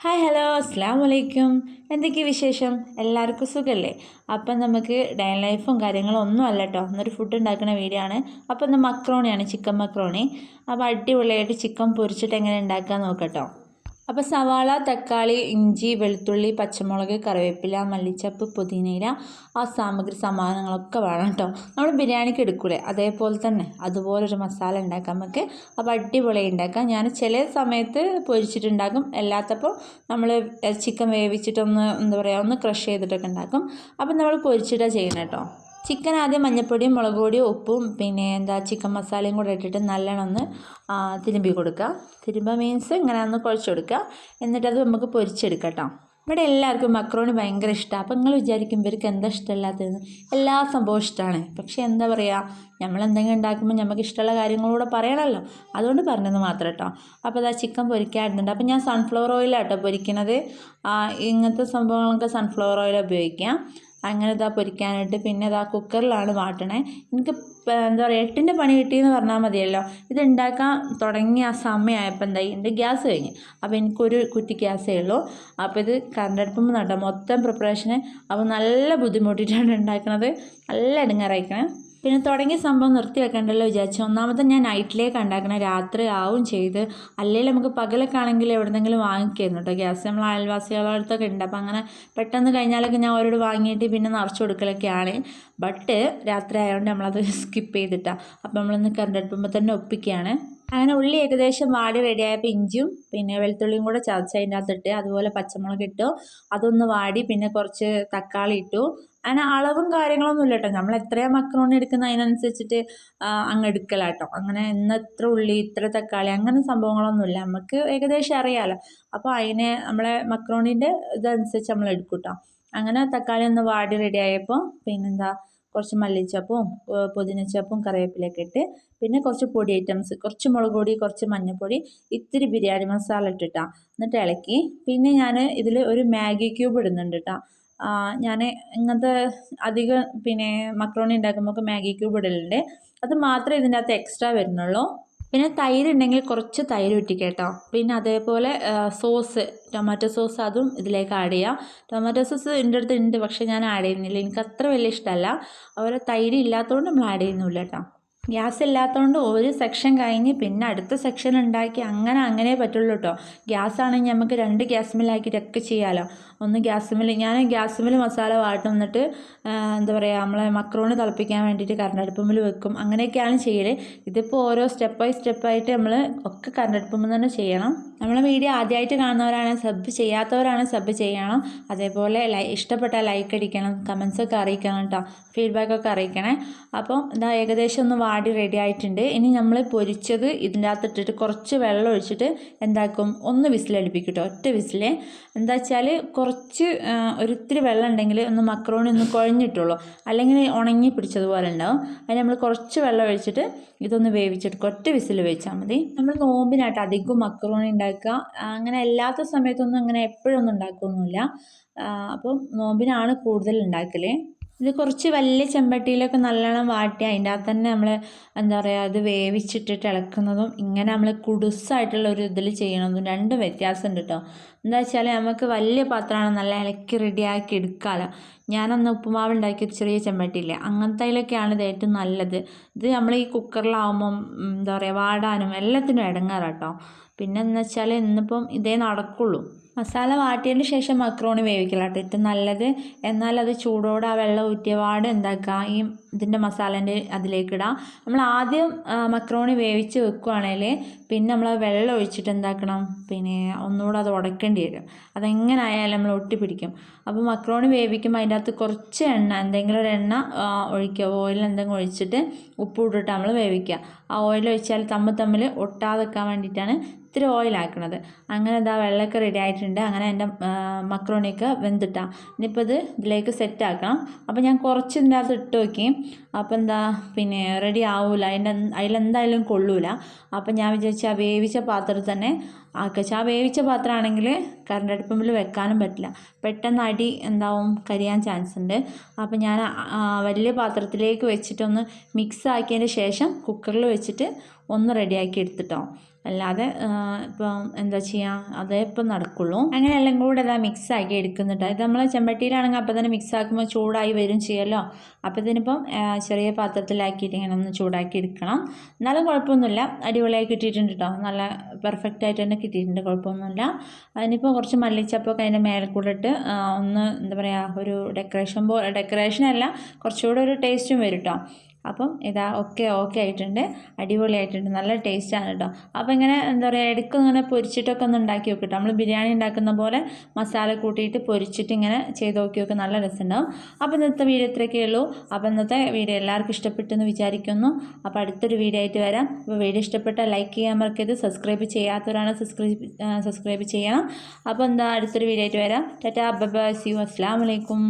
Hi hello അസ്സാം വലൈക്കും. എന്തൊക്കെ വിശേഷം? എല്ലാവർക്കും സുഖമല്ലേ? അപ്പം നമുക്ക് ഡേ ലൈഫും കാര്യങ്ങളും ഒന്നും അല്ല കേട്ടോ, എന്നൊരു ഫുഡ് ഉണ്ടാക്കുന്ന വീഡിയോ ആണ്. അപ്പം ഇന്ന് മക്രോണിയാണ്, ചിക്കൻ മക്രോണി. അപ്പോൾ അടിപൊളിയായിട്ട് ചിക്കൻ പൊരിച്ചിട്ട് എങ്ങനെ ഉണ്ടാക്കാൻ നോക്കട്ടോ. അപ്പോൾ സവാള, തക്കാളി, ഇഞ്ചി, വെളുത്തുള്ളി, പച്ചമുളക്, കറിവേപ്പില, മല്ലിച്ചപ്പ്, പുതിനയില, ആ സാമാനങ്ങളൊക്കെ വേണം കേട്ടോ. നമ്മൾ ബിരിയാണിക്ക് എടുക്കൂലേ അതേപോലെ തന്നെ അതുപോലൊരു മസാല ഉണ്ടാക്കാം നമുക്ക്. അപ്പോൾ അടിപൊളി ഉണ്ടാക്കാം. ഞാൻ ചില സമയത്ത് പൊരിച്ചിട്ടുണ്ടാക്കും, അല്ലാത്തപ്പോൾ നമ്മൾ ചിക്കൻ വേവിച്ചിട്ടൊന്ന് എന്താ പറയുക ഒന്ന് ക്രഷ് ചെയ്തിട്ടൊക്കെ ഉണ്ടാക്കും. അപ്പം നമ്മൾ പൊരിച്ചിട്ടാണ് ചെയ്യണം കേട്ടോ. ചിക്കൻ ആദ്യം മഞ്ഞൾപ്പൊടിയും മുളക് പൊടിയും ഉപ്പും പിന്നെ ചിക്കൻ മസാലയും കൂടെ ഇട്ടിട്ട് നല്ലോണം ഒന്ന് തിരുമ്പി കൊടുക്കുക. തിരുമ്പ മീൻസ് ഇങ്ങനെ ഒന്ന് കുഴച്ച് കൊടുക്കുക. എന്നിട്ടത് നമുക്ക് പൊരിച്ചെടുക്കാം കേട്ടോ. ഇവിടെ എല്ലാവർക്കും മക്രോണി ഭയങ്കര ഇഷ്ടമാണ്. അപ്പോൾ നിങ്ങൾ വിചാരിക്കും ഇവർക്ക് എന്താ ഇഷ്ടമില്ലാത്തതെന്ന്. എല്ലാ സംഭവവും ഇഷ്ടമാണ്. പക്ഷേ എന്താ പറയുക, നമ്മൾ എന്തെങ്കിലും ഉണ്ടാക്കുമ്പോൾ നമുക്ക് ഇഷ്ടമുള്ള കാര്യങ്ങളൂടെ പറയണമല്ലോ, അതുകൊണ്ട് പറഞ്ഞത് മാത്രം കേട്ടോ. അപ്പോൾ അതാ ചിക്കൻ പൊരിക്കാറുണ്ട്. അപ്പോൾ ഞാൻ സൺഫ്ലവർ ഓയിലാണ് കേട്ടോ പൊരിക്കുന്നത്. ഇങ്ങനത്തെ സംഭവങ്ങളൊക്കെ സൺഫ്ലവർ ഓയിൽ ഉപയോഗിക്കാം. അങ്ങനെ ഇതാ പൊരിക്കാനായിട്ട്. പിന്നെ ഇതാ കുക്കറിലാണ് വാട്ടണേ. എനിക്ക് എന്താ പറയുക 8ൻ്റെ പണി കിട്ടിയെന്ന് പറഞ്ഞാൽ മതിയല്ലോ. ഇത് ഉണ്ടാക്കാൻ തുടങ്ങിയ ആ സമയമായപ്പോൾ എന്തായി, എൻ്റെ ഗ്യാസ് കഴിഞ്ഞു. അപ്പോൾ എനിക്കൊരു കുറ്റി ഗ്യാസേ ഉള്ളൂ. അപ്പോൾ ഇത് കറണ്ട് അടുപ്പുമ്പോൾ നട്ടോ മൊത്തം പ്രിപ്പറേഷന്. അപ്പോൾ നല്ല ബുദ്ധിമുട്ടിയിട്ടാണ് ഉണ്ടാക്കുന്നത്. നല്ല ഇടങ്ങാറായിക്കണേ. പിന്നെ തുടങ്ങിയ സംഭവം നിർത്തി വെക്കണ്ടല്ലോ വിചാരിച്ചു. ഒന്നാമത്തെ ഞാൻ നൈറ്റിലേക്ക് ഉണ്ടാക്കണം, രാത്രി ആവും ചെയ്ത്. അല്ലെങ്കിൽ നമുക്ക് പകലൊക്കെ ആണെങ്കിൽ എവിടെന്നെങ്കിലും വാങ്ങിക്കായിരുന്നു കേട്ടോ ഗ്യാസ്. നമ്മൾ അയൽവാസികളുടെ അടുത്തൊക്കെ ഉണ്ട്. അപ്പോൾ അങ്ങനെ പെട്ടെന്ന് കഴിഞ്ഞാലൊക്കെ ഞാൻ അവരോട് വാങ്ങിയിട്ട് പിന്നെ നിറച്ച് കൊടുക്കലൊക്കെയാണ്. ബട്ട് രാത്രി ആയതുകൊണ്ട് നമ്മളത് സ്കിപ്പ് ചെയ്തിട്ടാണ്. അപ്പോൾ നമ്മളൊന്ന് കറണ്ട് അടുപ്പുമ്പോൾ തന്നെ ഒപ്പിക്കുകയാണ്. അങ്ങനെ ഉള്ളി ഏകദേശം വാടി റെഡിയായപ്പോൾ ഇഞ്ചിയും പിന്നെ വെളുത്തുള്ളിയും കൂടെ ചതച്ച് അതിൻ്റെ അകത്തിട്ട്, അതുപോലെ പച്ചമുളക് ഇട്ടു. അതൊന്ന് വാടി പിന്നെ കുറച്ച് തക്കാളി ഇട്ടു. അങ്ങനെ അളവും കാര്യങ്ങളൊന്നും ഇല്ല കേട്ടോ. നമ്മൾ എത്രയാണ് മക്രോണി എടുക്കുന്നത് അതിനനുസരിച്ചിട്ട് അങ്ങ് എടുക്കലാട്ടോ. അങ്ങനെ ഇന്ന് ഇത്ര ഉള്ളി ഇത്ര തക്കാളി അങ്ങനെ സംഭവങ്ങളൊന്നുമില്ല, നമുക്ക് ഏകദേശം അറിയാമല്ലോ. അപ്പോൾ അതിനെ നമ്മളെ മക്രോണീൻ്റെ ഇതനുസരിച്ച് നമ്മൾ എടുക്കും കേട്ടോ. അങ്ങനെ തക്കാളി ഒന്ന് വാടി റെഡിയായപ്പോൾ കുറച്ച് മല്ലിച്ചപ്പും പുതിനച്ചപ്പും കറിവേപ്പിലൊക്കെ ഇട്ട്, പിന്നെ കുറച്ച് പൊടി ഐറ്റംസ്, കുറച്ച് മുളക് പൊടി, കുറച്ച് മഞ്ഞൾപ്പൊടി, ഇത്തിരി ബിരിയാണി മസാല ഇട്ടിട്ടാണ്. എന്നിട്ട് ഇളക്കി. പിന്നെ ഞാൻ ഇതിൽ ഒരു മാഗി ക്യൂബ് ഇടുന്നുണ്ട് കേട്ടോ. ഞാൻ ഇങ്ങനത്തെ അധികം പിന്നെ മക്രോണി ഉണ്ടാക്കുമ്പോൾ മാഗി ക്യൂബ് ഇടലുണ്ട്. അത് മാത്രമേ ഇതിൻ്റെ അകത്ത് എക്സ്ട്രാ വരുന്നുള്ളൂ. പിന്നെ തൈര് ഉണ്ടെങ്കിൽ കുറച്ച് തൈര് ഇട്ടിക്കുക കേട്ടോ. പിന്നെ അതേപോലെ സോസ്, ടൊമാറ്റോ സോസ്, അതും ഇതിലേക്ക് ആഡ് ചെയ്യാം. ടൊമാറ്റോ സോസ് എൻ്റെ അടുത്ത് ഉണ്ട്, പക്ഷേ ഞാൻ ആഡ് ചെയ്യുന്നില്ല, എനിക്ക് അത്ര വലിയ ഇഷ്ടമല്ല. അതുപോലെ തൈര് ഇല്ലാത്തതുകൊണ്ട് നമ്മൾ ആഡ് ചെയ്യുന്നില്ല കേട്ടോ. ഗ്യാസ് ഇല്ലാത്തതുകൊണ്ട് ഒരു സെക്ഷൻ കഴിഞ്ഞ് പിന്നെ അടുത്ത സെക്ഷൻ ഉണ്ടാക്കി അങ്ങനെ പറ്റുള്ളൂ കേട്ടോ. ഗ്യാസ് ആണെങ്കിൽ നമുക്ക് 2 ഗ്യാസ്മിലാക്കിയിട്ടൊക്കെ ചെയ്യാമല്ലോ. ഒന്ന് ഞാൻ ഗ്യാസ്മിൽ മസാല വാട്ടും, എന്നിട്ട് എന്താ പറയുക നമ്മളെ മക്രോണി തിളപ്പിക്കാൻ വേണ്ടിയിട്ട് കറണ്ടടുപ്പുമ്പിൽ വെക്കും. അങ്ങനെയൊക്കെയാണ് ചെയ്യൽ. ഇതിപ്പോൾ ഓരോ സ്റ്റെപ്പായിട്ട് നമ്മൾ ഒക്കെ കറണ്ടടുപ്പുമ്പിൽ തന്നെ ചെയ്യണം. നമ്മളെ വീഡിയോ ആദ്യമായിട്ട് കാണുന്നവരാണ്, സബ് ചെയ്യാത്തവരാണ് സബ് ചെയ്യണം. അതേപോലെ ഇഷ്ടപ്പെട്ടാൽ ലൈക്ക് അടിക്കണം, കമൻസൊക്കെ അറിയിക്കണം കേട്ടോ, ഫീഡ്ബാക്കൊക്കെ അറിയിക്കണേ. അപ്പം ഏകദേശം ഒന്ന് വാടി റെഡി ആയിട്ടുണ്ട്. ഇനി നമ്മൾ പൊരിച്ചത് ഇതിൻ്റെ അകത്തിട്ടിട്ട് കുറച്ച് വെള്ളം ഒഴിച്ചിട്ട് എന്താക്കും, ഒന്ന് വിസിലടിപ്പിക്കും കേട്ടോ, ഒറ്റ വിസിലേ. എന്താ വെച്ചാൽ കുറച്ച് ഒരിത്തിരി വെള്ളം ഉണ്ടെങ്കിൽ ഒന്ന് മക്രോണി ഒന്ന് കുഴഞ്ഞിട്ടുള്ളൂ, അല്ലെങ്കിൽ ഉണങ്ങി പിടിച്ചതുപോലെ ഉണ്ടാവും. അതിന് നമ്മൾ കുറച്ച് വെള്ളം ഒഴിച്ചിട്ട് ഇതൊന്ന് വേവിച്ചെടുക്കുക, ഒറ്റ വിസിൽ വേവിച്ചാൽ മതി. നമ്മൾ നോമ്പിനായിട്ട് അധികം മക്രോണി ഉണ്ടാക്കുക. അങ്ങനെ അല്ലാത്ത സമയത്തൊന്നും അങ്ങനെ എപ്പോഴൊന്നും ഉണ്ടാക്കുകയൊന്നുമില്ല. അപ്പം നോമ്പിനാണ് കൂടുതൽ ഉണ്ടാക്കൽ. ഇത് കുറച്ച് വലിയ ചെമ്പട്ടിയിലൊക്കെ നല്ലോണം വാട്ടി അതിൻ്റെ അകത്ത് തന്നെ നമ്മൾ എന്താ പറയുക ഇത് വേവിച്ചിട്ടിട്ട് ഇളക്കുന്നതും ഇങ്ങനെ നമ്മൾ കുടുസായിട്ടുള്ള ഒരു ഇതിൽ ചെയ്യണതും രണ്ടും വ്യത്യാസമുണ്ട് കേട്ടോ. എന്താ വെച്ചാൽ നമുക്ക് വലിയ പാത്രമാണ്, നല്ല ഇളക്കി റെഡിയാക്കി എടുക്കാമല്ലോ. ഞാനന്ന് ഉപ്പുമാവ് ഉണ്ടാക്കിയ ചെറിയ ചെമ്പട്ടിയില്ലേ, അങ്ങനത്തെ അതിലൊക്കെയാണ് ഇത് ഏറ്റവും നല്ലത്. ഇത് നമ്മൾ ഈ കുക്കറിലാവുമ്പം എന്താ പറയുക വാടാനും എല്ലാത്തിനും ഇടങ്ങാറാട്ടോ. പിന്നെ എന്ന് വെച്ചാൽ ഇന്നിപ്പം ഇതേ നടക്കുള്ളൂ. മസാല വാട്ടിയതിന് ശേഷം മക്രോണി വേവിക്കലാട്ടോ ഏറ്റവും നല്ലത്. എന്നാൽ അത് ചൂടോടെ ആ വെള്ളം ഊറ്റിയ പാട് എന്താക്കുക, ഈ ഇതിൻ്റെ മസാലേൻ്റെ അതിലേക്ക് ഇടാം. നമ്മൾ ആദ്യം മക്രോണി വേവിച്ച് വെക്കുകയാണെങ്കിൽ പിന്നെ നമ്മൾ വെള്ളം ഒഴിച്ചിട്ട് എന്താക്കണം, പിന്നെ ഒന്നുകൂടെ അത് ഉടക്കേണ്ടി വരും. അതെങ്ങനെ ആയാലും നമ്മൾ ഒട്ടിപ്പിടിക്കും. അപ്പോൾ മക്രോണി വേവിക്കുമ്പോൾ അതിൻ്റെ അകത്ത് കുറച്ച് എണ്ണ, എന്തെങ്കിലും ഒരു എണ്ണ ഒഴിക്കുക, ഓയിൽ എന്തെങ്കിലും ഒഴിച്ചിട്ട് ഉപ്പ് ഇട്ടിട്ട് നമ്മൾ വേവിക്കുക. ആ ഓയിൽ ഒഴിച്ചാൽ തമ്മിൽ ഒട്ടാതെ വെക്കാൻ വേണ്ടിയിട്ടാണ് ഇത്തിരി ഓയിലാക്കണത്. അങ്ങനെ വെള്ളമൊക്കെ റെഡി ആയിട്ടുണ്ട്. അങ്ങനെ എൻ്റെ മക്രോണിയൊക്കെ വെന്തിട്ടാണ്. ഇനിയിപ്പോൾ ഇതിലേക്ക് സെറ്റ് ആക്കണം. അപ്പോൾ ഞാൻ കുറച്ച് ഇതിൻ്റെ അകത്ത് ഇട്ട് നോക്കി. അപ്പോൾ പിന്നെ റെഡി ആവില്ല, അതിലെന്തായാലും കൊള്ളൂല. അപ്പം ഞാൻ വിചാരിച്ചു ആ വേവിച്ച പാത്രത്തിൽ തന്നെ ആക്കുക. ആ വേവിച്ച പാത്രമാണെങ്കിൽ കറണ്ട് അടുപ്പിൽ വെക്കാനും പറ്റില്ല, പെട്ടെന്ന് അടി കരിയാൻ ചാൻസ് ഉണ്ട്. അപ്പോൾ ഞാൻ വലിയ പാത്രത്തിലേക്ക് വെച്ചിട്ടൊന്ന് മിക്സ് ആക്കിയതിന് ശേഷം കുക്കറിൽ വെച്ചിട്ട് ഒന്ന് റെഡിയാക്കി എടുത്തിട്ടോ. അല്ലാതെ ഇപ്പം എന്താ ചെയ്യുക, അതേ ഇപ്പം നടക്കുള്ളൂ. അങ്ങനെ എല്ലാം കൂടെ ഇതാ മിക്സ് ആക്കി എടുക്കുന്നുണ്ട്. ഇത് നമ്മൾ ചെമ്പട്ടിയിലാണെങ്കിൽ അപ്പം തന്നെ മിക്സ് ആക്കുമ്പോൾ ചൂടായി വരും ചെയ്യുമല്ലോ. അപ്പോൾ ഇതിനിപ്പം ചെറിയ പാത്രത്തിലാക്കിയിട്ട് ഇങ്ങനെ ഒന്ന് ചൂടാക്കി എടുക്കണം. എന്നാലും കുഴപ്പമൊന്നുമില്ല, അടിപൊളിയായി കിട്ടിയിട്ടുണ്ട് കേട്ടോ. നല്ല പെർഫെക്റ്റ് ആയിട്ട് തന്നെ കിട്ടിയിട്ടുണ്ട്, കുഴപ്പമൊന്നുമില്ല. അതിനിപ്പോൾ കുറച്ച് മല്ലിച്ചപ്പൊക്കെ അതിൻ്റെ മേലെ കൂടെ ഇട്ട് ഒന്ന് എന്താ പറയുക, ഒരു ഡെക്കറേഷനല്ല, കുറച്ചുകൂടെ ഒരു ടേസ്റ്റും വരും കേട്ടോ. അപ്പം ഇതാ ഓക്കെ ആയിട്ടുണ്ട്, അടിപൊളിയായിട്ടുണ്ട്, നല്ല ടേസ്റ്റാണ് കേട്ടോ. അപ്പോൾ ഇങ്ങനെ എന്താ പറയുക, ഇടയ്ക്ക് ഇങ്ങനെ പൊരിച്ചിട്ടൊക്കെ ഒന്ന് ഉണ്ടാക്കി നോക്കിട്ടോ. നമ്മൾ ബിരിയാണി ഉണ്ടാക്കുന്ന പോലെ മസാല കൂട്ടിയിട്ട് പൊരിച്ചിട്ട് ഇങ്ങനെ ചെയ്ത് നോക്കി നല്ല രസമുണ്ടാവും. അപ്പോൾ ഇന്നത്തെ വീഡിയോ ഇത്രയൊക്കെ ഉള്ളൂ. അപ്പോൾ ഇന്നത്തെ വീഡിയോ എല്ലാവർക്കും ഇഷ്ടപ്പെട്ടെന്ന് വിചാരിക്കുന്നു. അപ്പോൾ അടുത്തൊരു വീഡിയോ ആയിട്ട് വരാം. അപ്പോൾ വീഡിയോ ഇഷ്ടപ്പെട്ടാൽ ലൈക്ക് ചെയ്യാൻ മറക്കരുത്, സബ്സ്ക്രൈബ് ചെയ്യാത്തവരാണ് സബ്സ്ക്രൈബ് ചെയ്യണം. അപ്പോൾ എന്താ അടുത്തൊരു വീഡിയോ ആയിട്ട് വരാം. Tata bye bye, see you, അസ്സലാമു അലൈക്കും.